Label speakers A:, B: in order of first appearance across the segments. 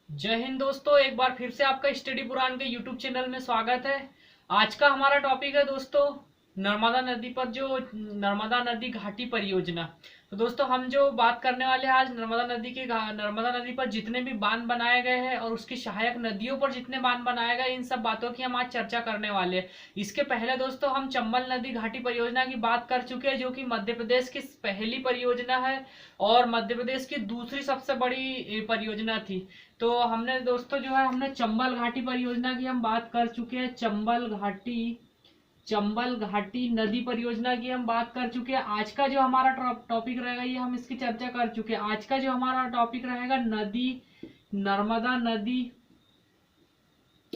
A: जय हिंद दोस्तों, एक बार फिर से आपका स्टडी पुराण के यूट्यूब चैनल में स्वागत है। आज का हमारा टॉपिक है दोस्तों नर्मदा नदी पर जो नर्मदा नदी घाटी परियोजना। तो दोस्तों हम जो बात करने वाले हैं आज नर्मदा नदी पर जितने भी बांध बनाए गए हैं और उसकी सहायक नदियों पर जितने बांध बनाए गए, इन सब बातों की हम आज चर्चा करने वाले हैं। इसके पहले दोस्तों हम चंबल नदी घाटी परियोजना की बात कर चुके हैं, जो कि मध्य प्रदेश की पहली परियोजना है और मध्य प्रदेश की दूसरी सबसे बड़ी परियोजना थी। तो हमने दोस्तों जो है हमने चंबल घाटी परियोजना की हम बात कर चुके हैं। चंबल घाटी नदी परियोजना की हम बात कर चुके हैं। आज का जो हमारा टॉपिक रहेगा ये हम इसकी चर्चा कर चुके हैं। आज का जो हमारा टॉपिक रहेगा नर्मदा नदी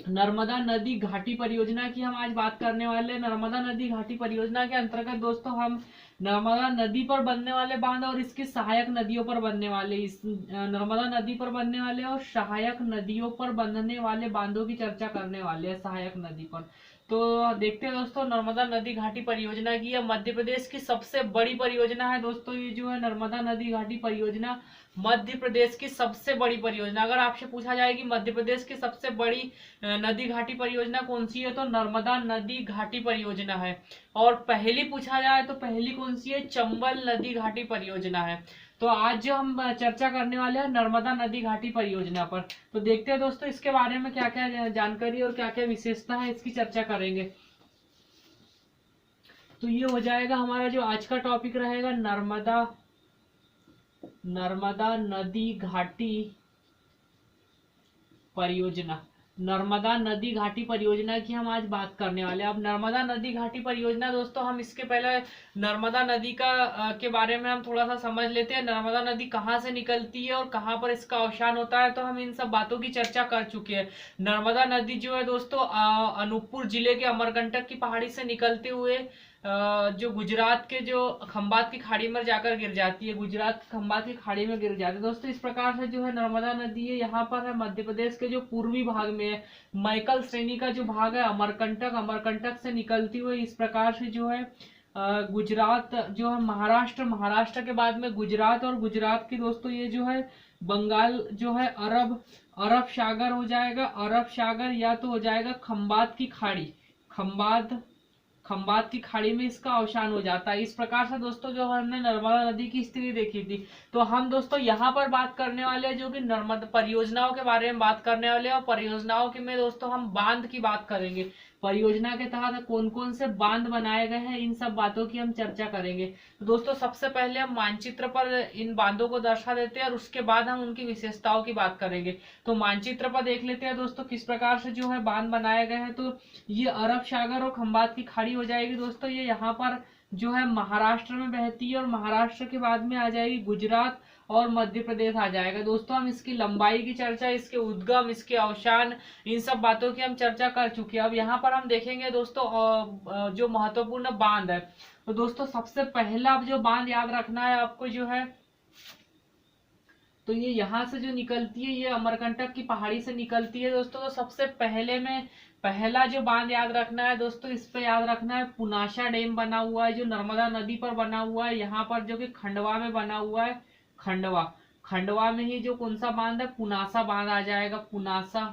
A: नर्मदा नदी घाटी परियोजना की हम आज बात करने वाले हैं। नर्मदा नदी घाटी परियोजना के अंतर्गत दोस्तों हम नर्मदा नदी पर बनने वाले बांध और इसकी सहायक नदियों पर बनने वाले इस नर्मदा नदी पर बनने वाले और सहायक नदियों पर बनने वाले बांधों की चर्चा करने वाले हैं। सहायक नदी पर तो देखते हैं दोस्तों नर्मदा नदी घाटी परियोजना की। यह मध्य प्रदेश की सबसे बड़ी परियोजना है दोस्तों। ये जो है नर्मदा नदी घाटी परियोजना मध्य प्रदेश की सबसे बड़ी परियोजना। अगर आपसे पूछा जाए कि मध्य प्रदेश की सबसे बड़ी नदी घाटी परियोजना कौन सी है, तो नर्मदा नदी घाटी परियोजना है। और पहली पूछा जाए तो पहली कौन सी है, चंबल नदी घाटी परियोजना है। तो आज जो हम चर्चा करने वाले हैं नर्मदा नदी घाटी परियोजना पर, तो देखते हैं दोस्तों इसके बारे में क्या क्या जानकारी और क्या क्या विशेषता है, इसकी चर्चा करेंगे। तो ये हो जाएगा हमारा जो आज का टॉपिक रहेगा नर्मदा नदी घाटी परियोजना। नर्मदा नदी घाटी परियोजना की हम आज बात करने वाले हैं। अब नर्मदा नदी घाटी परियोजना दोस्तों हम इसके पहले नर्मदा नदी के बारे में हम थोड़ा सा समझ लेते हैं। नर्मदा नदी कहाँ से निकलती है और कहाँ पर इसका अवसान होता है, तो हम इन सब बातों की चर्चा कर चुके हैं। नर्मदा नदी जो है दोस्तों अनूपपुर जिले के अमरकंटक की पहाड़ी से निकलते हुए जो गुजरात के जो खंबात की खाड़ी में जाकर गिर जाती है। गुजरात की खंबात की खाड़ी में गिर जाती है दोस्तों। इस प्रकार से जो है नर्मदा नदी है यहाँ पर है मध्य प्रदेश के जो पूर्वी भाग में है। मैकल श्रेणी का जो भाग है अमरकंटक, अमरकंटक से निकलती हुई इस प्रकार से जो है गुजरात जो है महाराष्ट्र, महाराष्ट्र के बाद में गुजरात, और गुजरात की दोस्तों ये जो है बंगाल जो है अरब अरब सागर हो जाएगा। अरब सागर या तो हो जाएगा खंबात की खाड़ी, खंबात खंबात की खाड़ी में इसका अवसान हो जाता है। इस प्रकार से दोस्तों जो हमने नर्मदा नदी की स्थिति देखी थी, तो हम दोस्तों यहाँ पर बात करने वाले हैं जो कि नर्मदा परियोजनाओं के बारे में बात करने वाले हैं। और परियोजनाओं के में दोस्तों हम बांध की बात करेंगे। परियोजना के तहत कौन कौन से बांध बनाए गए हैं, इन सब बातों की हम चर्चा करेंगे। तो दोस्तों सबसे पहले हम मानचित्र पर इन बांधों को दर्शा देते हैं और उसके बाद हम उनकी विशेषताओं की बात करेंगे। तो मानचित्र पर देख लेते हैं दोस्तों किस प्रकार से जो है बांध बनाए गए हैं। तो ये अरब सागर और खंबात की खाड़ी हो जाएगी दोस्तों। ये यहाँ पर जो है महाराष्ट्र में बहती है और महाराष्ट्र के बाद में आ जाएगी गुजरात और मध्य प्रदेश आ जाएगा दोस्तों। हम इसकी लंबाई की चर्चा, इसके उद्गम, इसके अवसान, इन सब बातों की हम चर्चा कर चुके हैं। अब यहाँ पर हम देखेंगे दोस्तों जो महत्वपूर्ण बांध है। तो दोस्तों सबसे पहला जो बांध याद रखना है आपको जो है, तो ये यहाँ से जो निकलती है ये अमरकंटक की पहाड़ी से निकलती है दोस्तों। तो सबसे पहले में पहला जो बांध याद रखना है दोस्तों, इस पे याद रखना है पुनासा डैम बना हुआ है जो नर्मदा नदी पर बना हुआ है यहाँ पर, जो कि खंडवा में बना हुआ है। खंडवा खंडवा में ही जो कौन सा बांध है, पुनासा बांध आ जाएगा। पुनासा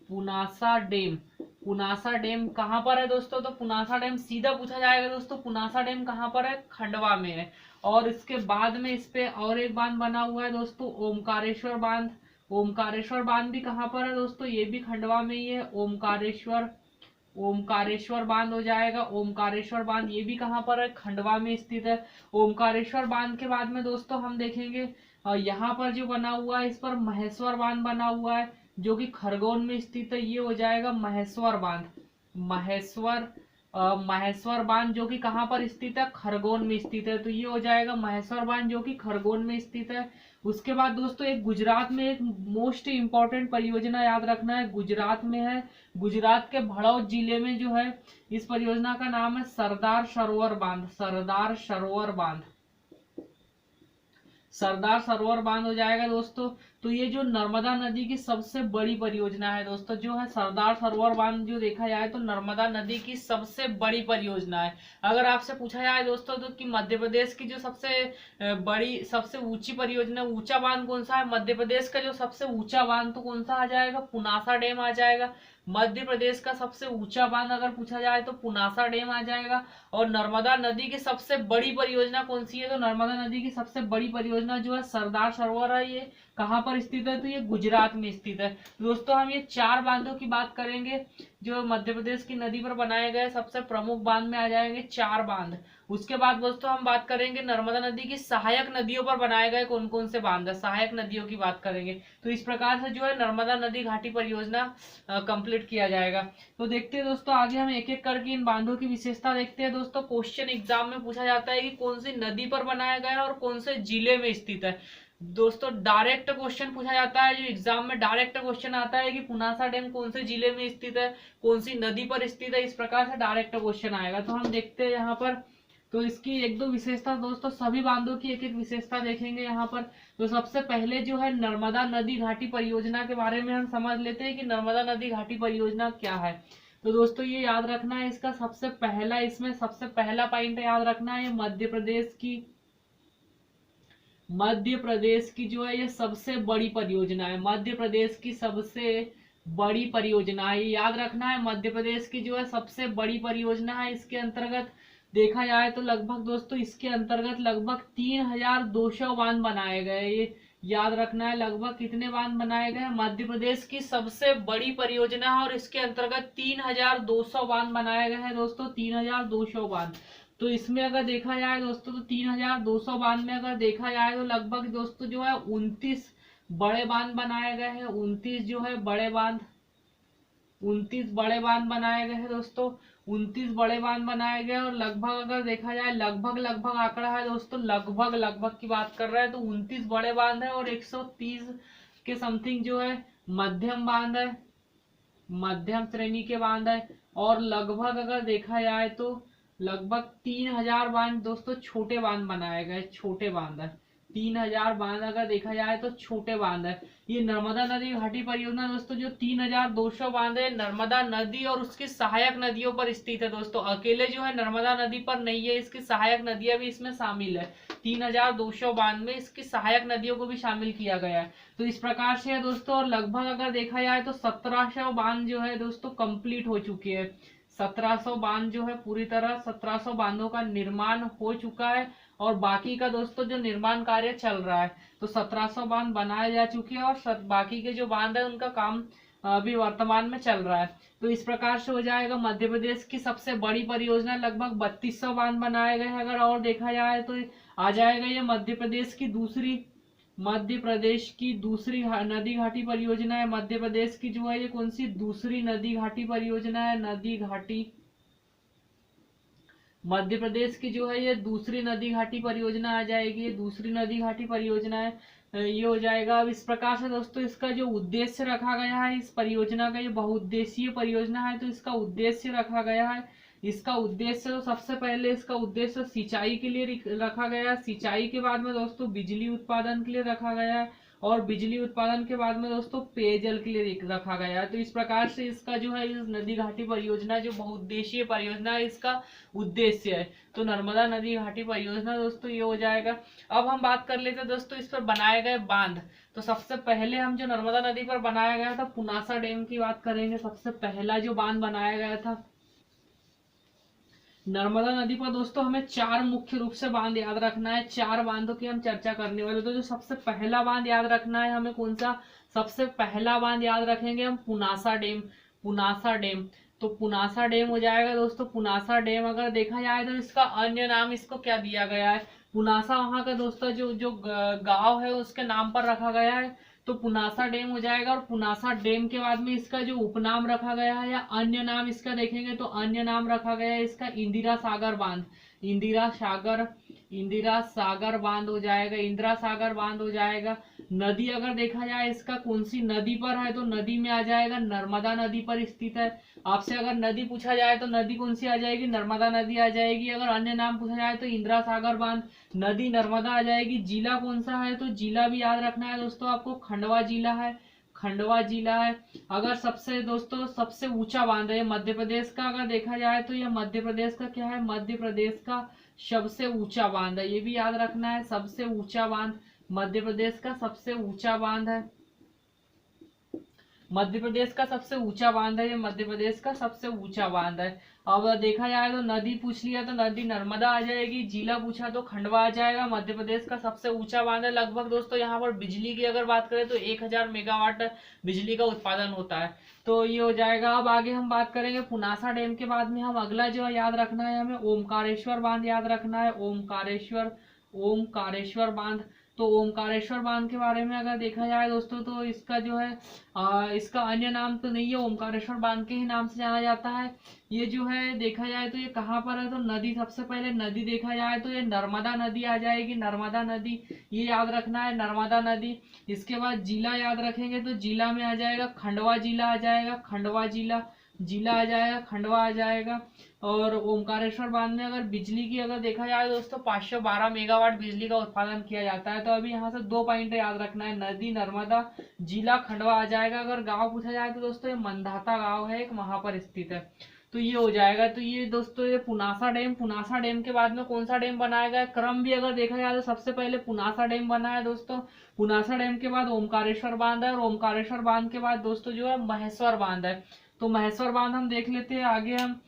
A: पुनासा डैम पुनासा डैम कहाँ पर है दोस्तों, तो पुनासा डैम सीधा पूछा जाएगा दोस्तों, पुनासा डैम कहाँ पर है, खंडवा में है। और इसके बाद में इस पे और एक बांध बना हुआ है दोस्तों, ओमकारेश्वर बांध। ओमकारेश्वर बांध भी कहाँ पर है दोस्तों, ये भी खंडवा में ही है। ओमकारेश्वर बांध हो जाएगा। ओमकारेश्वर बांध ये भी कहाँ पर है, खंडवा में स्थित है। ओमकारेश्वर बांध के बाद में दोस्तों हम देखेंगे यहाँ पर जो बना हुआ है, इस पर महेश्वर बांध बना हुआ है जो कि खरगोन में स्थित है। ये हो जाएगा महेश्वर बांध। महेश्वर महेश्वर बांध जो कि कहाँ पर स्थित है, खरगोन में स्थित है। तो ये हो जाएगा महेश्वर बांध जो कि खरगोन में स्थित है। उसके बाद दोस्तों एक गुजरात में एक मोस्ट इंपॉर्टेंट परियोजना याद रखना है, गुजरात में है। गुजरात के भड़ौत जिले में जो है इस परियोजना का नाम है सरदार सरोवर बांध। सरदार सरोवर बांध सरदार सरोवर बांध हो जाएगा दोस्तों। तो ये जो नर्मदा नदी की सबसे बड़ी परियोजना है दोस्तों, जो है सरदार सरोवर बांध, जो देखा जाए तो नर्मदा नदी की सबसे बड़ी परियोजना है। अगर आपसे पूछा जाए दोस्तों तो कि मध्य प्रदेश की जो सबसे बड़ी सबसे ऊंची परियोजना, ऊंचा बांध कौन सा है, मध्य प्रदेश का जो सबसे ऊंचा बांध तो कौन सा आ जाएगा, पुनासा डैम आ जाएगा। मध्य प्रदेश का सबसे ऊंचा बांध अगर पूछा जाए तो पुनासा डैम आ जाएगा। और नर्मदा नदी की सबसे बड़ी परियोजना कौन सी है, तो नर्मदा नदी की सबसे बड़ी परियोजना जो है सरदार सरोवर है। ये कहाँ पर स्थित है, तो ये गुजरात में स्थित है। दोस्तों हम ये 4 बांधों की बात करेंगे जो मध्य प्रदेश की नदी पर बनाए गए सबसे प्रमुख बांध में आ जाएंगे 4 बांध। उसके बाद दोस्तों हम बात करेंगे नर्मदा नदी की सहायक नदियों पर बनाए गए कौन कौन से बांध है, सहायक नदियों की बात करेंगे। तो इस प्रकार से जो है नर्मदा नदी घाटी परियोजना कंप्लीट किया जाएगा। तो देखते हैं दोस्तों आगे हम एक एक करके इन बांधों की विशेषता देखते हैं। दोस्तों क्वेश्चन एग्जाम में पूछा जाता है कि कौन सी नदी पर बनाया गया है और कौन से जिले में स्थित है। दोस्तों डायरेक्ट क्वेश्चन पूछा जाता है, जो एग्जाम में डायरेक्ट क्वेश्चन आता है कि पुनासा डैम कौन से जिले में स्थित है, कौन सी नदी पर स्थित है, इस प्रकार से डायरेक्ट क्वेश्चन आएगा। तो हम देखते हैं यहाँ पर, तो इसकी एक दो विशेषता दोस्तों, सभी बांधों की एक एक विशेषता देखेंगे यहाँ पर। तो सबसे पहले जो है नर्मदा नदी घाटी परियोजना के बारे में हम समझ लेते हैं कि नर्मदा नदी घाटी परियोजना क्या है। तो दोस्तों ये याद रखना है, इसका सबसे पहला, इसमें सबसे पहला पॉइंट याद रखना है, मध्य प्रदेश की जो है ये सबसे बड़ी परियोजना है। मध्य प्रदेश की सबसे बड़ी परियोजना है, याद रखना है। मध्य प्रदेश की जो है सबसे बड़ी परियोजना है। इसके अंतर्गत देखा जाए तो लगभग दोस्तों इसके अंतर्गत लगभग 3200 बांध बनाए गए। ये याद रखना है, लगभग कितने बांध बनाए गए, मध्य प्रदेश की सबसे बड़ी परियोजना है और इसके अंतर्गत 3200 बांध बनाए गए हैं दोस्तों, 3200 बांध। तो इसमें अगर देखा जाए दोस्तों तो 3200 बांध में अगर देखा जाए तो लगभग दोस्तों जो है 29 बड़े बांध बनाए गए हैं। 29 जो है बड़े बांध, 29 बड़े बांध बनाए गए हैं दोस्तों, 29 बड़े बांध बनाए गए। और लगभग अगर देखा जाए, लगभग आंकड़ा है दोस्तों, लगभग की बात कर रहे हैं, तो 29 बड़े बांध है और 130 के समथिंग जो है मध्यम बांध है, मध्यम श्रेणी के बांध है। और लगभग अगर देखा जाए तो लगभग 3000 बांध दोस्तों छोटे बांध बनाए गए, छोटे बांध है। 3000 बांध अगर देखा जाए तो छोटे बांध है। ये नर्मदा नदी घाटी परियोजना दोस्तों जो 3200 बांध है, नर्मदा नदी और उसकी सहायक नदियों पर स्थित है दोस्तों। अकेले जो है नर्मदा नदी पर नहीं है, इसकी सहायक नदियां भी इसमें शामिल है। 3200 बांध में इसकी सहायक नदियों को भी शामिल किया गया है। तो इस प्रकार से है दोस्तों। और लगभग अगर देखा जाए तो 1700 बांध जो है दोस्तों कंप्लीट हो चुके हैं। 1700 बांध जो है पूरी तरह 1700 बांधों का निर्माण हो चुका है और बाकी का दोस्तों जो निर्माण कार्य चल रहा है। तो 1700 बांध बनाए जा चुके हैं और बाकी के जो बांध है उनका काम अभी वर्तमान में चल रहा है। तो इस प्रकार से हो जाएगा मध्य प्रदेश की सबसे बड़ी परियोजना, लगभग 3200 बांध बनाए गए हैं। अगर और देखा जाए तो आ जाएगा ये मध्य प्रदेश की दूसरी नदी घाटी परियोजना है। मध्य प्रदेश की जो है ये कौन सी दूसरी नदी घाटी परियोजना है, नदी घाटी, मध्य प्रदेश की जो है ये दूसरी नदी घाटी परियोजना आ जाएगी। ये दूसरी नदी घाटी परियोजना है, ये हो जाएगा। अब इस प्रकार से दोस्तों इसका जो उद्देश्य रखा गया है, इस परियोजना का ये बहुउद्देशीय परियोजना है, तो इसका उद्देश्य रखा गया है। इसका उद्देश्य तो सबसे पहले इसका उद्देश्य सिंचाई के लिए रखा गया है। सिंचाई के बाद में दोस्तों बिजली उत्पादन के लिए रखा गया है और बिजली उत्पादन के बाद में दोस्तों पेयजल के लिए रखा गया है। तो इस प्रकार से इसका जो है इस नदी घाटी परियोजना जो बहुउद्देशीय परियोजना है, इसका उद्देश्य है। तो नर्मदा नदी घाटी परियोजना दोस्तों ये हो जाएगा। अब हम बात कर लेते हैं दोस्तों इस पर बनाए गए बांध। तो सबसे पहले हम जो नर्मदा नदी पर बनाया गया था पुनासा डैम की बात करेंगे। सबसे पहला जो बांध बनाया गया था नर्मदा नदी पर दोस्तों हमें 4 मुख्य रूप से बांध याद रखना है। 4 बांधों की हम चर्चा करने वाले। तो जो सबसे पहला बांध याद रखना है हमें, कौन सा, सबसे पहला बांध याद रखेंगे हम पुनासा डैम। पुनासा डैम, तो पुनासा डैम हो जाएगा दोस्तों। पुनासा डैम अगर देखा जाए तो इसका अन्य नाम इसको क्या दिया गया है, पुनासा वहां का दोस्तों जो गांव है उसके नाम पर रखा गया है, तो पुनासा डैम हो जाएगा। और पुनासा डैम के बाद में इसका जो उपनाम रखा गया है या अन्य नाम इसका देखेंगे तो अन्य नाम रखा गया है इसका इंदिरा सागर बांध। इंदिरा सागर इंदिरा सागर बांध हो जाएगा, इंदिरा सागर बांध हो जाएगा। नदी अगर देखा जाए इसका कौन सी नदी पर है, तो नदी में आ जाएगा नर्मदा नदी पर स्थित है। आपसे अगर नदी पूछा जाए तो नदी कौन सी आ जाएगी, नर्मदा नदी आ जाएगी। अगर अन्य नाम पूछा जाए तो इंदिरा सागर बांध, नदी नर्मदा आ जाएगी। जिला कौन सा है, तो जिला भी याद रखना है दोस्तों आपको, खंडवा जिला है, खंडवा जिला है। अगर सबसे दोस्तों सबसे ऊंचा बांध है मध्य प्रदेश का, अगर देखा जाए तो यह मध्य प्रदेश का क्या है, मध्य प्रदेश का सबसे ऊंचा बांध है, ये भी याद रखना है, सबसे ऊंचा बांध मध्य प्रदेश का सबसे ऊंचा बांध है, मध्य प्रदेश का सबसे ऊंचा बांध है, ये मध्य प्रदेश का सबसे ऊंचा बांध है। अब देखा जाए तो नदी पूछ लिया तो नदी नर्मदा आ जाएगी, जिला पूछा तो खंडवा आ जाएगा। मध्य प्रदेश का सबसे ऊंचा बांध है। लगभग दोस्तों यहाँ पर बिजली की अगर बात करें तो 1000 मेगावाट बिजली का उत्पादन होता है, तो ये हो जाएगा। अब आगे हम बात करेंगे पुनासा डैम के बाद में, हम अगला जो याद रखना है हमें ओमकारेश्वर बांध याद रखना है, ओमकारेश्वर, ओमकारेश्वर बांध। तो ओमकारेश्वर बांध के बारे में अगर देखा जाए दोस्तों तो इसका जो है इसका अन्य नाम तो नहीं है, ओमकारेश्वर बांध के ही नाम से जाना जाता है। ये जो है देखा जाए तो ये कहाँ पर है, तो नदी सबसे पहले नदी देखा जाए तो ये नर्मदा नदी आ जाएगी, नर्मदा नदी, ये याद रखना है नर्मदा नदी। इसके बाद जिला याद रखेंगे तो जिला में आ जाएगा खंडवा जिला आ जाएगा, खंडवा जिला, जिला आ जाएगा, खंडवा आ जाएगा। और ओमकारेश्वर बांध में अगर बिजली की अगर देखा जाए दोस्तों 512 मेगावाट बिजली का उत्पादन किया जाता है। तो अभी यहाँ से 2 पॉइंट याद रखना है, नदी नर्मदा, जिला खंडवा आ जाएगा। अगर गांव पूछा जाए तो दोस्तों ये मंदाता गांव है एक, वहां पर स्थित है, तो ये हो जाएगा। तो ये दोस्तों ये पुनासा डैम, पुनासा डैम के बाद में कौन सा डैम बनाया गया, क्रम भी अगर देखा जाए तो सबसे पहले पुनासा डैम बना है दोस्तों, पुनासा डैम के बाद ओमकारेश्वर बांध है, और ओमकारेश्वर बांध के बाद दोस्तों जो है महेश्वर बांध है। तो महेश्वर बांध हम देख लेते हैं आगे हम।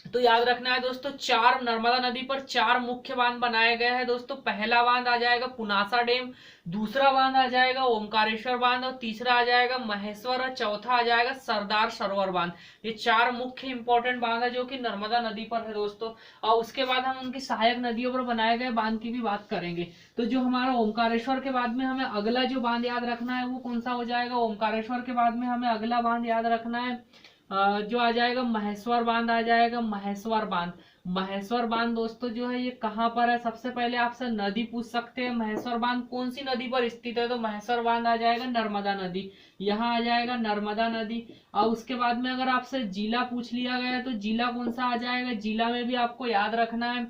A: तो याद रखना है दोस्तों 4 नर्मदा नदी पर 4 मुख्य बांध बनाए गए हैं दोस्तों। पहला बांध आ जाएगा पुनासा डैम, दूसरा बांध आ जाएगा ओमकारेश्वर बांध, और तीसरा आ जाएगा महेश्वर, और चौथा आ जाएगा सरदार सरोवर बांध। ये 4 मुख्य इंपॉर्टेंट बांध है जो कि नर्मदा नदी पर है दोस्तों। और उसके बाद हम उनकी सहायक नदियों पर बनाए गए बांध की भी बात करेंगे। तो जो हमारा ओमकारेश्वर के बाद में हमें अगला जो बांध याद रखना है वो कौन सा हो जाएगा, ओमकारेश्वर के बाद में हमें अगला बांध याद रखना है जो आ जाएगा महेश्वर बांध आ जाएगा, महेश्वर बांध। महेश्वर बांध दोस्तों जो है ये कहाँ पर है, सबसे पहले आपसे नदी पूछ सकते हैं, महेश्वर बांध कौन सी नदी पर स्थित है, तो महेश्वर बांध आ जाएगा नर्मदा नदी, यहाँ आ जाएगा नर्मदा नदी। और उसके बाद में अगर आपसे जिला पूछ लिया गया तो जिला कौन सा आ जाएगा, जिला में भी आपको याद रखना है,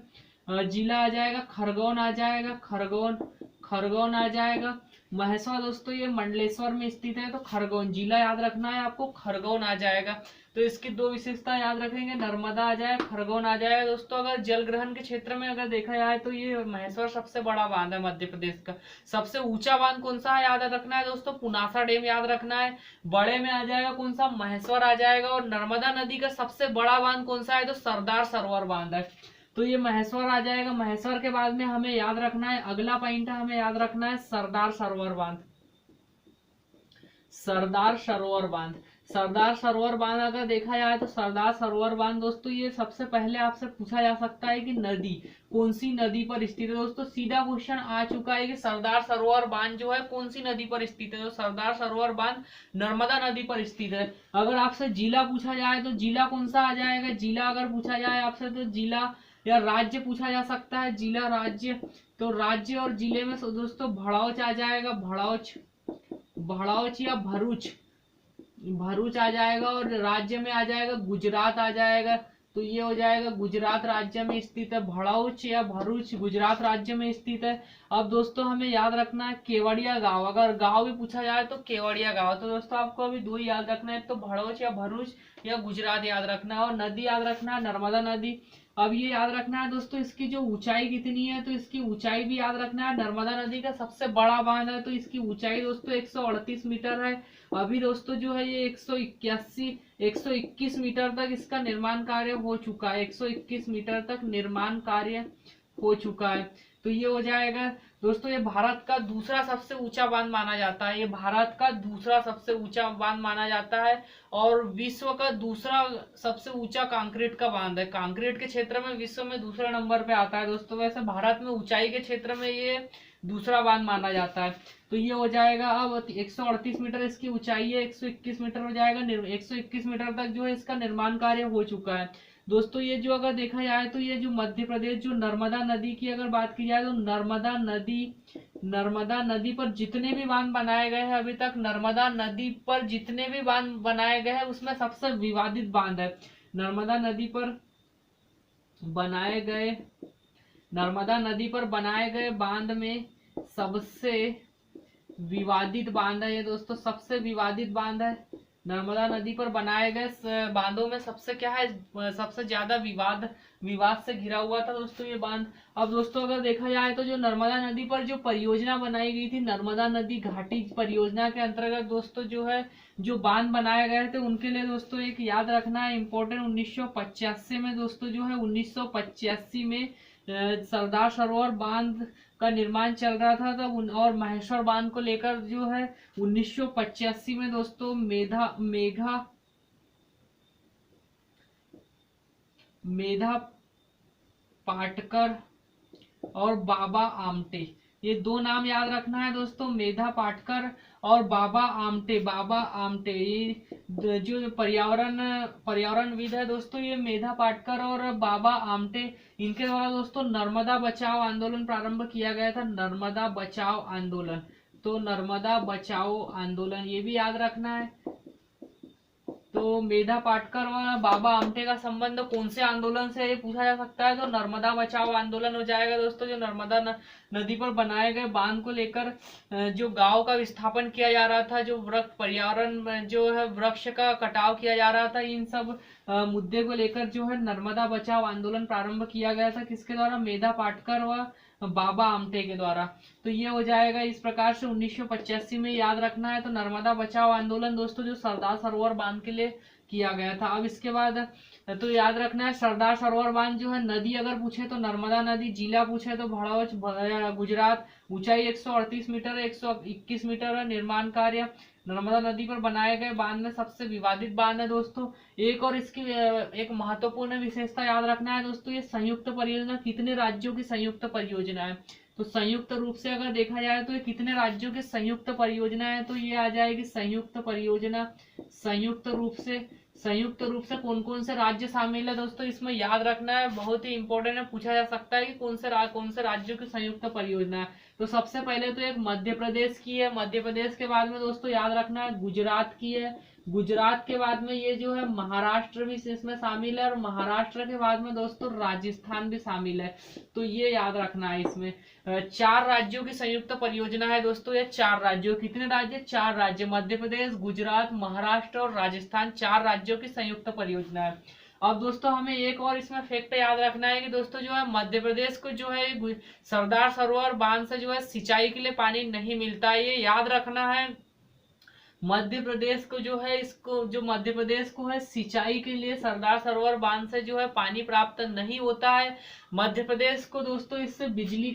A: जिला आ जाएगा खरगोन आ जाएगा, खरगोन, खरगोन आ जाएगा। महेश्वर दोस्तों ये मंडलेश्वर में स्थित है, तो खरगोन जिला याद रखना है आपको, खरगोन आ जाएगा। तो इसकी 2 विशेषता याद रखेंगे, नर्मदा आ जाए, खरगोन आ जाएगा दोस्तों। अगर जल ग्रहण के क्षेत्र में अगर देखा जाए तो ये महेश्वर सबसे बड़ा बांध है मध्य प्रदेश का। सबसे ऊंचा बांध कौन सा है याद रखना है दोस्तों, पुनासा डैम याद रखना है। बड़े में आ जाएगा कौन सा, महेश्वर आ जाएगा। और नर्मदा नदी का सबसे बड़ा बांध कौन सा है, तो सरदार सरोवर बांध है, तो ये महेश्वर आ जाएगा। महेश्वर के बाद में हमें याद रखना है, अगला पॉइंट हमें याद रखना है सरदार सरोवर बांध, सरदार सरोवर बांध। सरदार सरोवर बांध अगर देखा जाए तो सरदार सरोवर बांध दोस्तों ये सबसे पहले आपसे पूछा जा सकता है कि नदी कौन सी नदी पर स्थित है। दोस्तों सीधा क्वेश्चन आ चुका है कि सरदार सरोवर बांध जो है कौन सी नदी पर स्थित है, तो सरदार सरोवर बांध नर्मदा नदी पर स्थित है। अगर आपसे जिला पूछा जाए तो जिला कौन सा आ जाएगा, जिला अगर पूछा जाए आपसे तो जिला या राज्य पूछा जा सकता है, जिला राज्य। तो राज्य और जिले में दोस्तों भड़ौच आ जाएगा, भड़ौच, भड़ौच या भरूच, भरूच आ जाएगा। और राज्य में आ जाएगा गुजरात आ जाएगा, तो ये हो जाएगा गुजरात राज्य में स्थित है, भड़ौच या भरूच गुजरात राज्य में स्थित है। अब दोस्तों हमें याद रखना है केवड़िया गांव, अगर गांव भी पूछा जाए तो केवड़िया गांव। तो दोस्तों आपको अभी 2 ही याद रखना है, तो भड़ौच या भरूच या गुजरात याद रखना है। और नदी याद रखना है नर्मदा नदी। अब ये याद रखना है दोस्तों इसकी जो ऊंचाई कितनी है, तो इसकी ऊंचाई भी याद रखना है। नर्मदा नदी का सबसे बड़ा बांध है तो इसकी ऊंचाई दोस्तों 138 मीटर है। अभी दोस्तों जो है ये 121 मीटर तक इसका निर्माण कार्य हो चुका है, 121 मीटर तक निर्माण कार्य हो चुका है। तो ये हो जाएगा दोस्तों, ये भारत का दूसरा सबसे ऊंचा बांध माना जाता है, ये भारत का दूसरा सबसे ऊंचा बांध माना जाता है। और विश्व का दूसरा सबसे ऊंचा कंक्रीट का बांध है, कंक्रीट के क्षेत्र में विश्व में दूसरे नंबर पे आता है दोस्तों। वैसे भारत में ऊंचाई के क्षेत्र में ये दूसरा बांध माना जाता है। तो ये हो जाएगा अब 138 मीटर इसकी ऊंचाई है, 121 मीटर हो जाएगा, 121 मीटर तक जो है इसका निर्माण कार्य हो चुका है। दोस्तों ये जो अगर देखा जाए तो ये जो मध्य प्रदेश जो नर्मदा नदी की अगर बात की जाए तो नर्मदा नदी पर जितने भी बांध बनाए गए हैं अभी तक, नर्मदा नदी पर जितने भी बांध बनाए गए हैं उसमें सबसे विवादित बांध है। नर्मदा नदी पर बनाए गए नर्मदा नदी पर बनाए गए बांध में सबसे विवादित बांध है ये दोस्तों, सबसे विवादित बांध है। नर्मदा नदी पर बनाए गए बांधों में सबसे क्या है, सबसे ज्यादा विवाद से घिरा हुआ था दोस्तों ये बांध। अब दोस्तों अगर देखा जाए तो जो नर्मदा नदी पर जो परियोजना बनाई गई थी, नर्मदा नदी घाटी परियोजना के अंतर्गत दोस्तों जो है जो बांध बनाए गए थे उनके लिए दोस्तों एक याद रखना है इम्पोर्टेंट, 1985 में दोस्तों जो है 1985 में सरदार सरोवर बांध का निर्माण चल रहा था तब, और महेश्वर बांध को लेकर जो है 1985 में दोस्तों मेधा पाटकर और बाबा आमटे, ये दो नाम याद रखना है दोस्तों, मेधा पाटकर और बाबा आमटे ये जो पर्यावरणविद है दोस्तों, ये मेधा पाटकर और बाबा आमटे, इनके द्वारा दोस्तों नर्मदा बचाओ आंदोलन प्रारंभ किया गया था। नर्मदा बचाओ आंदोलन, तो नर्मदा बचाओ आंदोलन ये भी याद रखना है। तो मेधा पाटकर और बाबा आमटे का संबंध कौन से आंदोलन से ये पूछा जा सकता है, तो नर्मदा बचाओ आंदोलन हो जाएगा दोस्तों। जो नर्मदा नदी पर बनाए गए बांध को लेकर जो गांव का विस्थापन किया जा रहा था, जो पर्यावरण जो है वृक्ष का कटाव किया जा रहा था, इन सब मुद्दे को लेकर जो है नर्मदा बचाओ आंदोलन प्रारंभ किया गया था। किसके द्वारा, मेधा पाटकर व बाबा आमटे के द्वारा। तो ये हो जाएगा इस प्रकार से 1985 में याद रखना है। तो नर्मदा बचाओ आंदोलन दोस्तों जो सरदार सरोवर बांध के लिए किया गया था। अब इसके बाद तो याद रखना है सरदार सरोवर बांध जो है नदी अगर पूछे तो नर्मदा नदी, जिला पूछे तो भड़ौच गुजरात, ऊंचाई 138 मीटर 121 मीटर है। निर्माण कार्य नर्मदा नदी पर बनाए गए बांध में सबसे विवादित बांध है दोस्तों। एक और इसकी एक महत्वपूर्ण विशेषता याद रखना है दोस्तों, ये संयुक्त परियोजना कितने राज्यों की संयुक्त परियोजना है। तो संयुक्त रूप से अगर देखा जाए तो ये कितने राज्यों की संयुक्त परियोजना है, तो ये आ जाएगी संयुक्त परियोजना। संयुक्त रूप से कौन कौन से राज्य शामिल है दोस्तों, इसमें याद रखना है, बहुत ही इंपॉर्टेंट है, पूछा जा सकता है कि कौन से राज्यों की संयुक्त परियोजना है। तो सबसे पहले तो एक मध्य प्रदेश की है, मध्य प्रदेश के बाद में दोस्तों याद रखना है गुजरात की है, गुजरात के बाद में ये जो है महाराष्ट्र भी इसमें शामिल है, और महाराष्ट्र के बाद में दोस्तों राजस्थान भी शामिल है। तो ये याद रखना है। इसमें 4 राज्यों की संयुक्त परियोजना है दोस्तों। ये 4 राज्यों, कितने राज्य, 4 राज्य, मध्य प्रदेश, गुजरात, महाराष्ट्र और राजस्थान, 4 राज्यों की संयुक्त परियोजना है। अब दोस्तों हमें एक और इसमें फैक्ट याद रखना है कि दोस्तों जो है मध्य प्रदेश को जो है सरदार सरोवर बांध से जो है सिंचाई के लिए पानी नहीं मिलता है, ये याद रखना है। मध्य प्रदेश को जो है मध्य प्रदेश को है सिंचाई के लिए सरदार सरोवर बांध से जो है पानी प्राप्त नहीं होता है। मध्य प्रदेश को दोस्तों इससे बिजली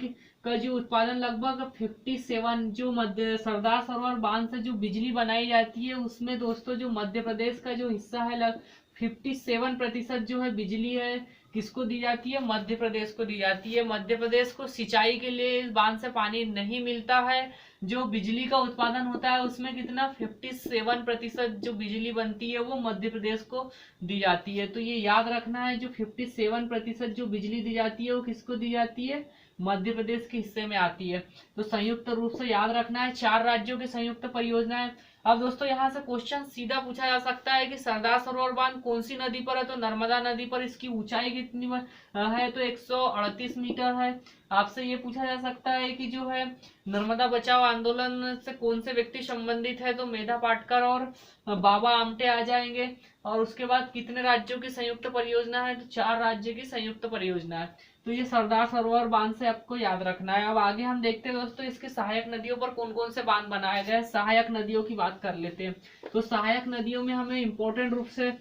A: का जो उत्पादन लगभग 57 जो मध्य सरदार सरोवर बांध से जो बिजली बनाई जाती है उसमें दोस्तों जो मध्य प्रदेश का जो हिस्सा है 57% जो है बिजली है किसको दी जाती है, मध्य प्रदेश को दी जाती है। मध्य प्रदेश को सिंचाई के लिए इस बांध से पानी नहीं मिलता है। जो बिजली का उत्पादन होता है उसमें कितना 57% जो बिजली बनती है वो मध्य प्रदेश को दी जाती है। तो ये याद रखना है, जो 57% जो बिजली दी जाती है वो किसको दी जाती है, मध्य प्रदेश के हिस्से में आती है। तो संयुक्त रूप से याद रखना है 4 राज्यों की संयुक्त परियोजना है। अब दोस्तों यहाँ से क्वेश्चन सीधा पूछा जा सकता है कि सरदार सरोवर बांध कौन सी नदी पर है, तो नर्मदा नदी पर। इसकी ऊंचाई कितनी है, तो 138 मीटर है। आपसे ये पूछा जा सकता है कि जो है नर्मदा बचाओ आंदोलन से कौन से व्यक्ति संबंधित है, तो मेधा पाटकर और बाबा आमटे आ जाएंगे। और उसके बाद कितने राज्यों की संयुक्त परियोजना है, तो 4 राज्य की संयुक्त परियोजना है। तो ये सरदार सरोवर बांध से आपको याद रखना है। अब आगे हम देखते हैं दोस्तों इसके सहायक नदियों पर कौन कौन से बांध बनाए गए। सहायक नदियों की बात कर लेते हैं। तो सहायक नदियों में हमें इंपॉर्टेंट रूप से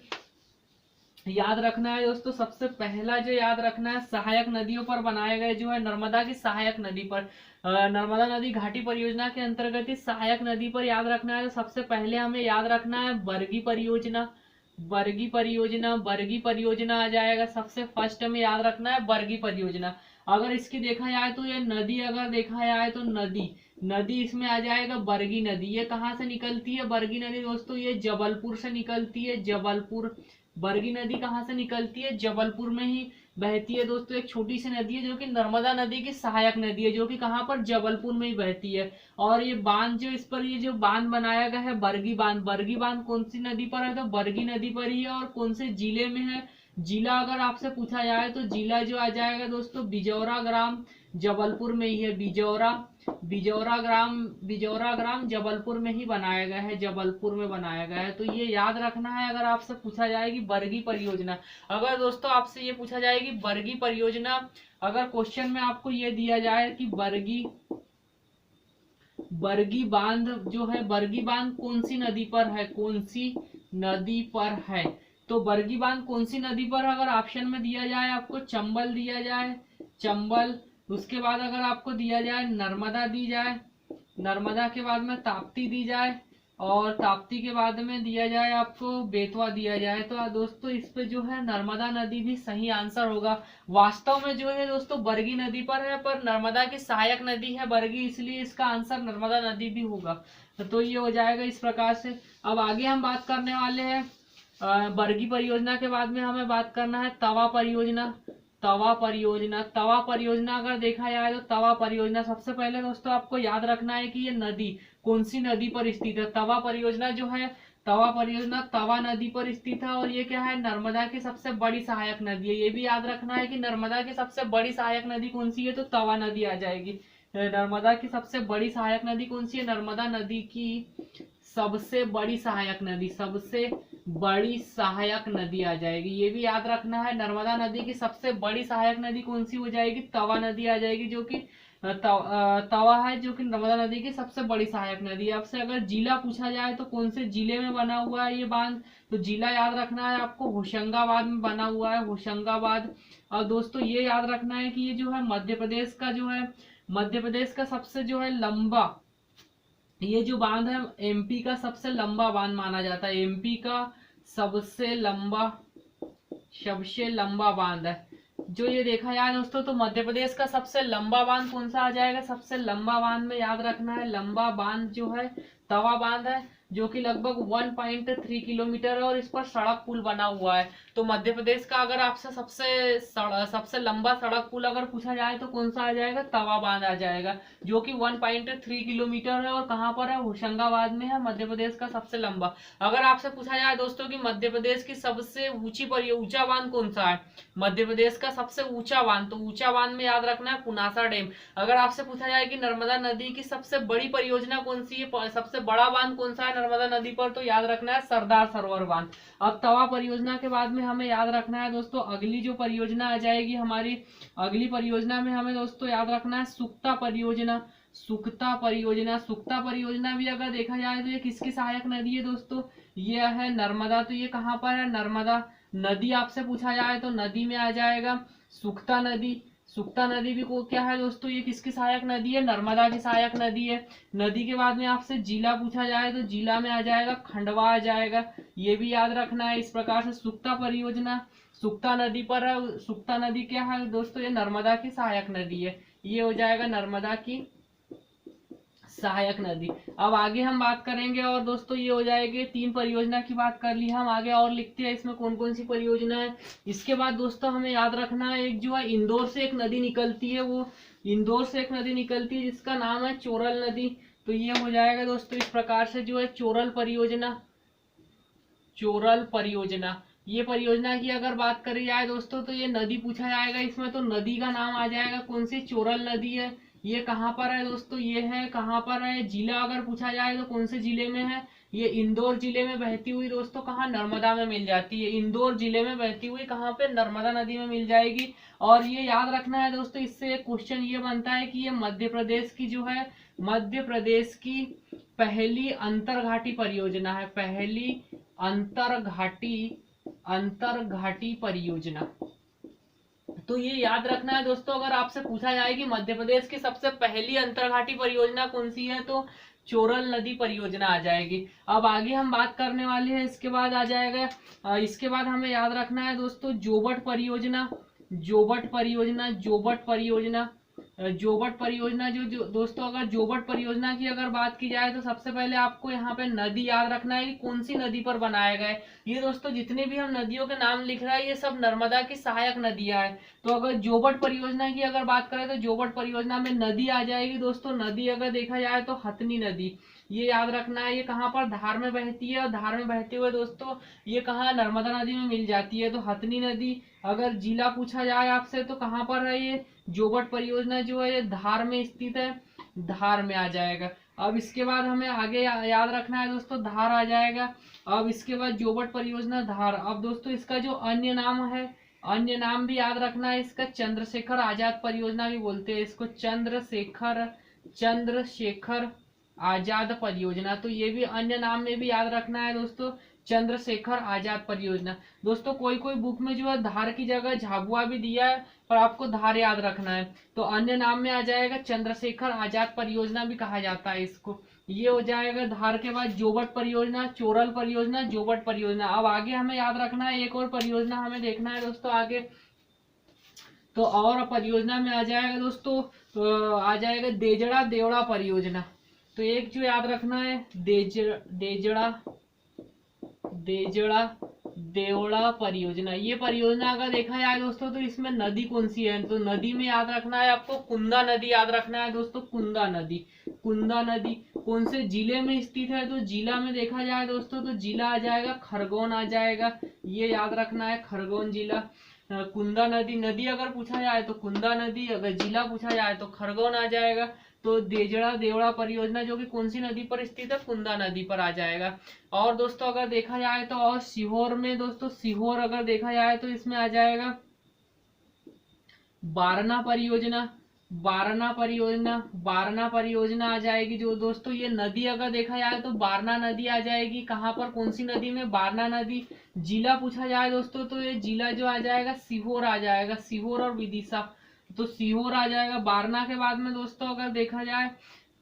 A: याद रखना है दोस्तों, सबसे पहला जो याद रखना है सहायक नदियों पर बनाए गए जो है नर्मदा की सहायक नदी पर, नर्मदा नदी घाटी परियोजना के अंतर्गत इस सहायक नदी पर याद रखना है। तो सबसे पहले हमें याद रखना है बरगी परियोजना। बरगी परियोजना आ जाएगा सबसे फर्स्ट में याद रखना है बरगी परियोजना। अगर इसकी देखा जाए तो ये नदी, अगर देखा जाए तो नदी इसमें आ जाएगा बरगी नदी। ये कहाँ से निकलती है बरगी नदी दोस्तों, ये जबलपुर से निकलती है। बरगी नदी कहाँ से निकलती है? जबलपुर में ही बहती है दोस्तों। एक छोटी सी नदी है जो कि नर्मदा नदी की सहायक नदी है, जो कि कहाँ पर? जबलपुर में ही बहती है। और ये बांध जो इस पर, ये जो बांध बनाया गया है बरगी बांध, बरगी बांध कौन सी नदी पर है? तो बरगी नदी पर ही है। और कौन से जिले में है? जिला अगर आपसे पूछा जाए तो जिला जो आ जाएगा दोस्तों बिजौरा ग्राम, जबलपुर में ही है। बिजौरा, बिजौरा ग्राम जबलपुर में ही बनाया गया है, जबलपुर में बनाया गया है। तो ये याद रखना है अगर आपसे पूछा जाए कि बरगी परियोजना। अगर दोस्तों आपसे ये पूछा जाए कि बरगी परियोजना, अगर क्वेश्चन में आपको ये दिया जाए कि बरगी बांध जो है, बरगी बांध कौन सी नदी पर है, कौन सी नदी पर है? तो बरगी बांध कौन सी नदी पर, अगर ऑप्शन में दिया जाए आपको चंबल दिया जाए, चंबल, उसके बाद अगर आपको दिया जाए नर्मदा दी जाए, नर्मदा के बाद में ताप्ती दी जाए, और ताप्ती के बाद में दिया जाए आपको बेतवा दिया जाए, तो दोस्तों इस पे जो है नर्मदा नदी भी सही आंसर होगा। वास्तव में जो है दोस्तों बरगी नदी पर है, पर नर्मदा की सहायक नदी है बरगी, इसलिए इसका आंसर नर्मदा नदी भी होगा। तो ये हो जाएगा इस प्रकार से। अब आगे हम बात करने वाले हैं बरगी परियोजना के बाद में हमें बात करना है तवा परियोजना। तवा परियोजना, तवा परियोजना अगर देखा जाए तो तवा परियोजना सबसे पहले दोस्तों आपको याद रखना है कि ये नदी कौन सी नदी पर स्थित है। तवा परियोजना जो है, तवा परियोजना तवा नदी पर स्थित है, और ये क्या है? नर्मदा की सबसे बड़ी सहायक नदी है। ये भी याद रखना है कि नर्मदा की सबसे बड़ी सहायक नदी कौन सी है? तो तवा नदी आ जाएगी। नर्मदा की सबसे बड़ी सहायक नदी कौन सी है? नर्मदा नदी की सबसे बड़ी सहायक नदी, सबसे बड़ी सहायक नदी आ जाएगी। ये भी याद रखना है, नर्मदा नदी की सबसे बड़ी सहायक नदी कौन सी हो जाएगी? तवा नदी आ जाएगी, जो कि तवा है, जो कि नर्मदा नदी की सबसे बड़ी सहायक नदी है। आपसे अगर जिला पूछा जाए तो कौन से जिले में बना हुआ है ये बांध, तो जिला याद रखना है आपको होशंगाबाद में बना हुआ है, होशंगाबाद। और दोस्तों ये याद रखना है कि ये जो है मध्य प्रदेश का जो है, मध्य प्रदेश का सबसे जो है लंबा, ये जो बांध है एमपी का सबसे लंबा बांध माना जाता है। एमपी का सबसे लंबा बांध है। जो ये देखा जाए दोस्तों तो मध्य प्रदेश का सबसे लंबा बांध कौन सा आ जाएगा? सबसे लंबा बांध में याद रखना है, लंबा बांध जो है तवा बांध है, जो कि लगभग 1.3 किलोमीटर है, और इस पर सड़क पुल बना हुआ है। तो मध्य प्रदेश का अगर आपसे सबसे लंबा सड़क पुल अगर पूछा जाए तो कौन सा आ जाएगा? तवा बांध आ जाएगा, जो कि 1.3 किलोमीटर है, और कहाँ पर है? होशंगाबाद में है, मध्य प्रदेश का सबसे लंबा। अगर आपसे पूछा जाए दोस्तों कि मध्य प्रदेश की सबसे ऊंचा बांध कौन सा है, मध्य प्रदेश का सबसे ऊंचा बांध, तो ऊंचा बांध में याद रखना है पुनासा डैम। अगर आपसे पूछा जाए कि नर्मदा नदी की सबसे बड़ी परियोजना कौन सी है, सबसे बड़ा बांध कौन सा है नर्मदा नदी पर, तो याद रखना है सरदार सरोवर बांध। अब तवा परियोजना के बाद में हमें याद रखना है दोस्तों अगली जो परियोजना आ जाएगी हमारी, अगली परियोजना में हमें दोस्तों याद रखना है सुक्ता परियोजना। सुक्ता परियोजना, सुक्ता परियोजना भी अगर देखा जाए तो ये किसकी सहायक नदी है दोस्तों? ये है नर्मदा। तो ये कहाँ पर है? नर्मदा नदी आपसे पूछा जाए तो नदी में आ जाएगा सुक्ता नदी। सुक्ता नदी भी को क्या है दोस्तों? ये किसकी सहायक नदी है? नर्मदा की सहायक नदी है। नदी के बाद में आपसे जिला पूछा जाए तो जिला में आ जाएगा खंडवा आ जाएगा। ये भी याद रखना है। इस प्रकार से सुक्ता परियोजना सुक्ता नदी पर है। सुक्ता नदी क्या है दोस्तों? ये नर्मदा की सहायक नदी है। ये हो जाएगा नर्मदा की सहायक नदी। अब आगे हम बात करेंगे, और दोस्तों ये हो जाएगी 3 परियोजना की बात कर ली हम। आगे और लिखते हैं इसमें कौन कौन सी परियोजना है। इसके बाद दोस्तों हमें याद रखना है एक जो है इंदौर से एक नदी निकलती है, वो इंदौर से एक नदी निकलती है जिसका नाम है चोरल नदी। तो ये हो जाएगा दोस्तों इस प्रकार से जो है चोरल परियोजना। चोरल परियोजना, ये परियोजना की अगर बात करी जाए दोस्तों तो ये नदी पूछा जाएगा इसमें, तो नदी का नाम आ जाएगा कौन सी? चोरल नदी है। ये कहाँ पर है दोस्तों? ये है कहाँ पर है? जिला अगर पूछा जाए तो कौन से जिले में है? ये इंदौर जिले में बहती हुई दोस्तों कहाँ? नर्मदा में मिल जाती है। इंदौर जिले में बहती हुई कहाँ पे? नर्मदा नदी में मिल जाएगी। और ये याद रखना है दोस्तों, इससे एक क्वेश्चन ये बनता है कि ये मध्य प्रदेश की जो है, मध्य प्रदेश की पहली अंतरघाटी परियोजना है। पहली अंतरघाटी परियोजना। तो ये याद रखना है दोस्तों, अगर आपसे पूछा जाए कि मध्य प्रदेश की सबसे पहली अंतरघाटी परियोजना कौन सी है, तो चोरल नदी परियोजना आ जाएगी। अब आगे हम बात करने वाले हैं, इसके बाद आ जाएगा, इसके बाद हमें याद रखना है दोस्तों जोबट परियोजना। जोबट परियोजना, जोबट परियोजना, जोबट परियोजना जो दोस्तों अगर जोबट परियोजना की अगर बात की जाए तो सबसे पहले आपको यहाँ पे नदी याद रखना है कि कौन सी नदी पर बनाया गया है। ये दोस्तों जितने भी हम नदियों के नाम लिख रहे हैं ये सब नर्मदा की सहायक नदियां हैं। तो अगर जोबट परियोजना की अगर बात करें तो जोबट परियोजना में नदी आ जाएगी दोस्तों। नदी अगर देखा जाए तो हथनी नदी, ये याद रखना है। ये कहाँ पर, धार में बहती है, और धार में बहते हुए दोस्तों ये कहाँ, नर्मदा नदी में मिल जाती है। तो हथनी नदी। अगर जिला पूछा जाए आपसे तो कहाँ पर है ये जोबट परियोजना जो है, ये धार में स्थित है, धार में आ जाएगा। अब इसके बाद हमें आगे याद रखना है दोस्तों, धार आ जाएगा। अब इसके बाद जोबट परियोजना धार। अब दोस्तों इसका जो अन्य नाम है, अन्य नाम भी याद रखना है इसका, चंद्रशेखर आजाद परियोजना भी बोलते हैं इसको, चंद्रशेखर आजाद परियोजना। तो ये भी अन्य नाम में भी याद रखना है दोस्तों, चंद्रशेखर आजाद परियोजना। दोस्तों कोई कोई बुक में जो है धार की जगह झाबुआ भी दिया है, पर आपको धार याद रखना है। तो अन्य नाम में आ जाएगा चंद्रशेखर आजाद परियोजना भी कहा जाता है इसको। ये हो जाएगा धार के बाद जोबट परियोजना, चोरल परियोजना, जोबट परियोजना। अब आगे हमें याद रखना है एक और परियोजना हमें देखना है दोस्तों आगे। तो और परियोजना में आ जाएगा दोस्तों, आ जाएगा देजड़ा देवड़ा परियोजना। तो एक जो याद रखना है देजड़ा देवड़ा परियोजना। ये परियोजना अगर देखा जाए दोस्तों तो इसमें नदी कौन सी है, तो नदी में याद रखना है आपको कुंदा नदी याद रखना है दोस्तों, कुंदा नदी। कुंदा नदी कौन से जिले में स्थित है, तो जिला में देखा जाए दोस्तों तो जिला आ जाएगा खरगोन आ जाएगा, ये याद रखना है खरगोन जिला। कुंदा नदी, नदी अगर पूछा जाए तो कुंदा नदी, अगर जिला पूछा जाए तो खरगोन आ जाएगा। तो देजड़ा देवड़ा परियोजना जो कि कौन सी नदी पर स्थित है, कुंदा नदी पर आ जाएगा। और दोस्तों अगर देखा जाए तो और सीहोर में दोस्तों, सीहोर अगर देखा जाए तो इसमें आ जाएगा बारना परियोजना। बारना परियोजना आ जाएगी जो दोस्तों। ये नदी अगर देखा जाए तो बारना नदी आ जाएगी। कहाँ पर, कौन सी नदी में, बारना नदी। जिला पूछा जाए दोस्तों तो ये जिला जो आ जाएगा सीहोर आ जाएगा, सीहोर और विदिशा। तो सीहोर आ जाएगा। बारना के बाद में दोस्तों अगर देखा जाए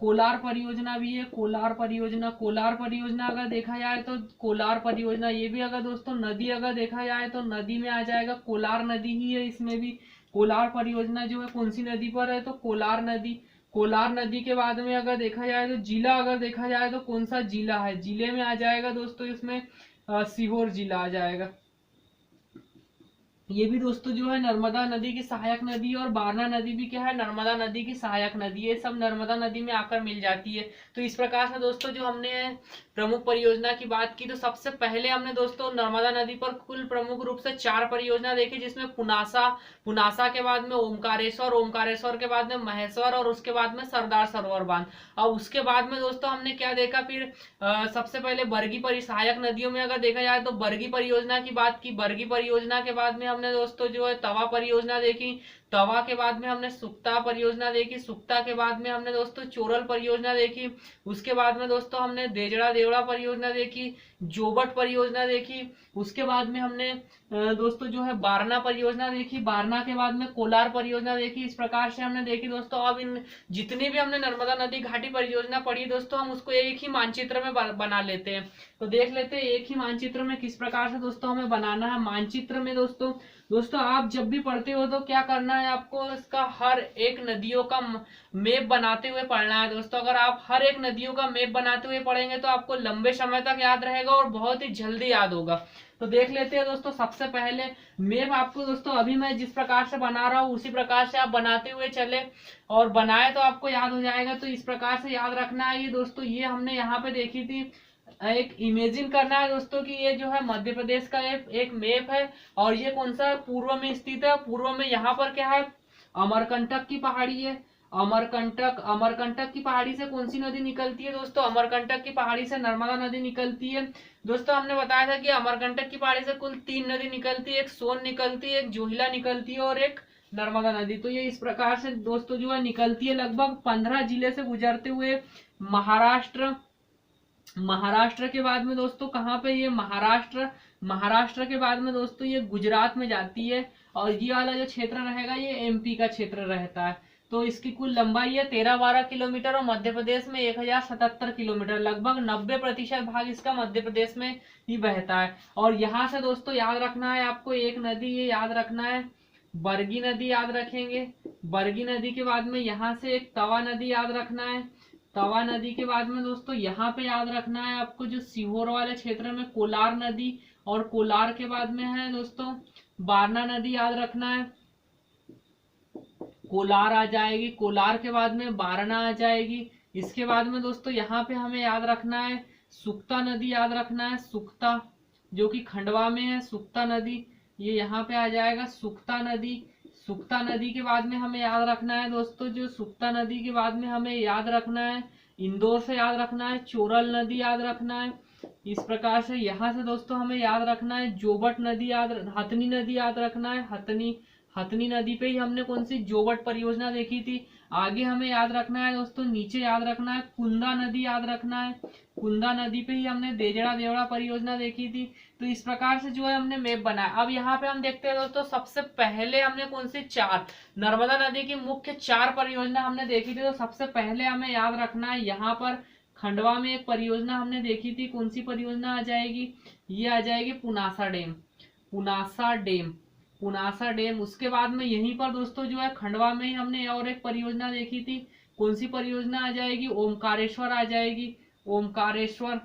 A: कोलार परियोजना भी है, कोलार परियोजना अगर देखा जाए तो कोलार परियोजना, ये भी अगर दोस्तों नदी अगर देखा जाए तो नदी में आ जाएगा, कोलार नदी ही है इसमें भी। कोलार परियोजना जो है कौन सी नदी पर है, तो कोलार नदी। कोलार नदी के बाद में अगर देखा जाए तो जिला अगर देखा जाए तो कौन सा जिला है, जिले में आ जाएगा दोस्तों इसमें सीहोर जिला आ जाएगा। ये भी दोस्तों जो है नर्मदा नदी की सहायक नदी है, और बारना नदी भी क्या है, नर्मदा नदी की सहायक नदी है। सब नर्मदा नदी में आकर मिल जाती है। तो इस प्रकार से दोस्तों जो हमने प्रमुख परियोजना की बात की, तो सबसे पहले हमने दोस्तों नर्मदा नदी पर कुल प्रमुख रूप से 4 परियोजना देखी, जिसमें पुनासा के बाद में ओमकारेश्वर के बाद में महेश्वर, और उसके बाद में सरदार सरोवर बांध। और उसके बाद में दोस्तों हमने क्या देखा फिर, सबसे पहले बरगी सहायक नदियों में अगर देखा जाए तो बरगी परियोजना की बात की। बरगी परियोजना के बाद में हमने दोस्तों जो है तवा परियोजना देखी। तवा के बाद में हमने सुक्ता परियोजना देखी। सुक्ता के बाद में हमने दोस्तों चोरल परियोजना देखी। उसके बाद में दोस्तों हमने देजड़ा देवड़ा परियोजना देखी, जोबट परियोजना देखी। उसके बाद में हमने दोस्तों जो है बारना परियोजना देखी। बारना के बाद में कोलार परियोजना देखी। इस प्रकार से हमने देखी दोस्तों। अब इन जितनी भी हमने नर्मदा नदी घाटी परियोजना पढ़ी दोस्तों, हम उसको एक ही मानचित्र में बना लेते हैं। तो देख लेते हैं एक ही मानचित्र में किस प्रकार से दोस्तों हमें बनाना है। मानचित्र में दोस्तों आप जब भी पढ़ते हो तो क्या करना है आपको, इसका हर एक नदियों का मैप बनाते हुए पढ़ना है दोस्तों। अगर आप हर एक नदियों का मैप बनाते हुए पढ़ेंगे तो आपको लंबे समय तक याद रहेगा और बहुत ही जल्दी याद होगा। तो देख लेते हैं दोस्तों। सबसे पहले मैप आपको दोस्तों अभी मैं जिस प्रकार से बना रहा हूँ उसी प्रकार से आप बनाते हुए चले, और बनाए तो आपको याद हो जाएगा। तो इस प्रकार से याद रखना है। ये दोस्तों ये हमने यहाँ पे देखी थी, एक इमेजिन करना है दोस्तों कि ये जो है मध्य प्रदेश का एक मैप है, और ये कौन सा पूर्व में स्थित है। पूर्व में यहाँ पर क्या है, अमरकंटक की पहाड़ी है। अमरकंटक की पहाड़ी से कौन सी नदी निकलती है दोस्तों, अमरकंटक की पहाड़ी से नर्मदा नदी निकलती है। दोस्तों हमने बताया था कि अमरकंटक की पहाड़ी से कुल 3 नदी निकलती है, एक सोन निकलती है, एक जोहिला निकलती है, और एक नर्मदा नदी। तो ये इस प्रकार से दोस्तों जो है निकलती है, लगभग 15 जिले से गुजरते हुए महाराष्ट्र के बाद में दोस्तों कहाँ पे, ये महाराष्ट्र के बाद में दोस्तों ये गुजरात में जाती है, और ये वाला जो क्षेत्र रहेगा ये एमपी का क्षेत्र रहता है। तो इसकी कुल लंबाई है 13-12 किलोमीटर, और मध्य प्रदेश में 1077 किलोमीटर, लगभग 90% भाग इसका मध्य प्रदेश में ही बहता है। और यहाँ से दोस्तों याद रखना है आपको एक नदी, ये याद रखना है बरगी नदी याद रखेंगे। बरगी नदी के बाद में यहाँ से एक तवा नदी याद रखना है। तवा नदी के बाद में दोस्तों यहाँ पे याद रखना है आपको जो सीहोर वाले क्षेत्र में कोलार नदी, और कोलार के बाद में है दोस्तों बारना नदी याद रखना है। कोलार आ जाएगी, कोलार के बाद में बारना आ जाएगी। इसके बाद में दोस्तों यहाँ पे हमें याद रखना है सुक्ता नदी याद रखना है। सुक्ता जो कि खंडवा में है, सुक्ता नदी ये यहाँ पे आ जाएगा सुक्ता नदी। सुक्ता नदी के बाद में हमें याद रखना है दोस्तों जो सुक्ता नदी के बाद में हमें याद रखना है इंदौर से याद रखना है चोरल नदी याद रखना है। इस प्रकार से यहाँ से दोस्तों हमें याद रखना है जोबट नदी हथनी नदी याद रखना है। हथनी नदी पे ही हमने कौन सी जोबट परियोजना देखी थी। आगे हमें याद रखना है दोस्तों नीचे याद रखना है कुंदा नदी याद रखना है। कुंदा नदी पे ही हमने देजड़ा देवड़ा परियोजना देखी थी। तो इस प्रकार से जो है हमने मैप बनाया। अब यहाँ पे हम देखते हैं दोस्तों सबसे पहले हमने कौन सी चार नर्मदा नदी की मुख्य चार परियोजना हमने देखी थी। तो सबसे पहले हमें याद रखना है यहाँ पर खंडवा में एक परियोजना हमने देखी थी। कौन सी परियोजना आ जाएगी, ये आ जाएगी Punasa dam. Punasa dam, Punasa dam. उसके बाद में यहीं पर दोस्तों जो है खंडवा में ही हमने और एक परियोजना देखी थी। कौन सी परियोजना आ जाएगी, ओमकारेश्वर आ जाएगी। ओमकारेश्वर,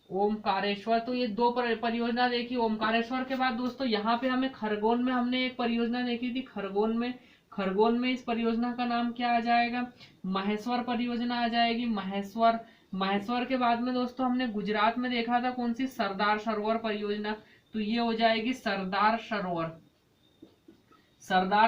A: ओमकारेश्वर। तो ये दो परियोजना देखी। ओमकारेश्वर के बाद दोस्तों यहाँ पे हमें खरगोन में हमने एक परियोजना देखी थी। खरगोन में इस परियोजना का नाम क्या आ जाएगा, महेश्वर परियोजना आ जाएगी। महेश्वर के बाद में दोस्तों हमने गुजरात में देखा था कौन सी, सरदार सरोवर परियोजना। तो ये हो जाएगी सरदार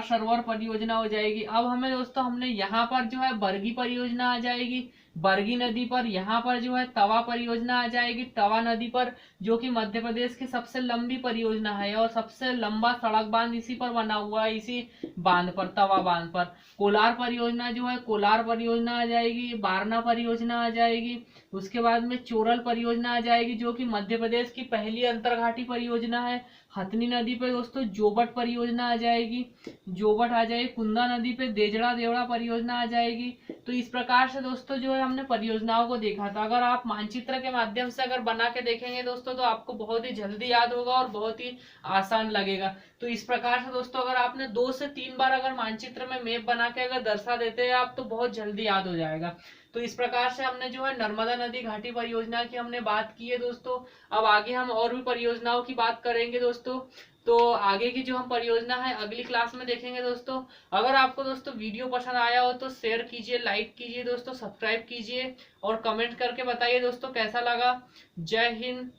A: सरोवर परियोजना हो जाएगी। अब हमें दोस्तों हमने यहाँ पर जो है बरगी परियोजना आ जाएगी। बरगी नदी पर यहाँ पर जो है तवा परियोजना आ जाएगी। तवा नदी पर जो कि मध्य प्रदेश की सबसे लंबी परियोजना है और सबसे लंबा सड़क बांध इसी पर बना हुआ है, इसी बांध पर, तवा बांध पर। कोलार परियोजना जो है, कोलार परियोजना आ जाएगी। बारना परियोजना आ जाएगी। उसके बाद में चोरल परियोजना आ जाएगी जो कि मध्य प्रदेश की पहली अंतरघाटी परियोजना है। हथनी नदी पे दोस्तों जोबट परियोजना आ जाएगी, जोबट आ जाएगी। कुंदा नदी पे देजड़ा देवड़ा परियोजना आ जाएगी। तो इस प्रकार से दोस्तों जो है हमने परियोजनाओं को देखा था। अगर आप मानचित्र के माध्यम से अगर बना के देखेंगे दोस्तों तो आपको बहुत ही जल्दी याद होगा और बहुत ही आसान लगेगा। तो इस प्रकार से दोस्तों अगर आपने 2 से 3 बार अगर मानचित्र में मैप बना के अगर दर्शा देते हैं आप तो बहुत जल्दी याद हो जाएगा। तो इस प्रकार से हमने जो है नर्मदा नदी घाटी परियोजना की हमने बात की है दोस्तों। अब आगे हम और भी परियोजनाओं की बात करेंगे दोस्तों। तो आगे की जो हम परियोजना है अगली क्लास में देखेंगे दोस्तों। अगर आपको दोस्तों वीडियो पसंद आया हो तो शेयर कीजिए, लाइक कीजिए दोस्तों, सब्सक्राइब कीजिए और कमेंट करके बताइए दोस्तों कैसा लगा। जय हिंद।